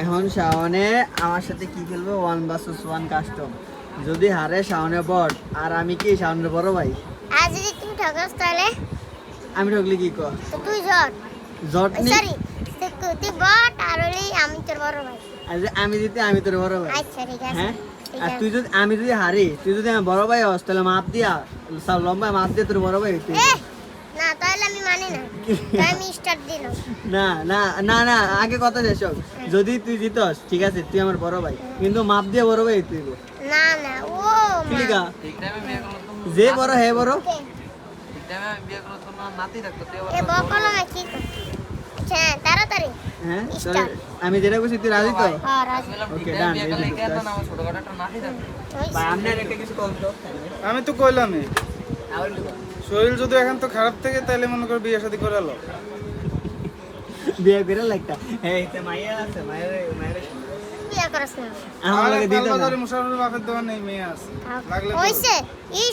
এখন শাওনে আমার সাথে কি খেলবে 1 vs 1 কাস্টম। যদি হারে শাওনে বট আর আমি কি শাওনের বড় ভাই। আর যদি তুমি ঠকাস তাহলে আমি ঠকলে কি কর তো তুই জট জট নি সরি তুই বট আর হলি আমি তোর বড় ভাই। আর যে আমি জিতে আমি তোর বড় ভাই। আচ্ছা ঠিক আছে হ্যাঁ ঠিক আর আছে। তুই যদি আমি যদি হারি তুই যদি আমার বড় ভাই হস তাহলে মাপ দিয়া সব লম্বা মাপ দিয়ে তোর বড় ভাই তুই। এ, না তাহলে আমি মানি না তাই আমি স্টার্ট দিলাম। না না না না আগে কথা শেষ হোক। যদি তুই জিতস ঠিক আছে তুই আমার বড় ভাই কিন্তু মাপ দিয়ে বড় ভাই তুই গো। না না ও মা। কিলিকা ঠিক টাইমে বিয়ে করলো তো যে বড় হে বড় ঠিক টাইমে আমি বিয়ে করলো তো না নাতি থাকতো তুই এ আবার বকল না কি আচ্ছা তাড়াতাড়ি হ্যাঁ Start. তাহলে আমি যেটা বলছি তুই রাজি তো হ্যাঁ রাজি বললাম ঠিক Okay, টাইমে done, বিয়ে এই করলে দুটো কি আর কাজ। না আমার ছোটখাটো একটা নাতি থাকতো ভাই আপনার একটা কিছু কল তো আমি তো কইলামই আবার শরীর যদি এখন তো খারাপ থেকে তাইলে মনে কর বিয়ে শাদী করে আলো বিয়ে করে লাগতা এই তে মাইয়া আছে মায়ের বিয়ে করছ না আমার লাগে দিত না বাজারে মুশারফের বাপের দোকানে মেয়ে আছে লাগলে তো- হইছে এই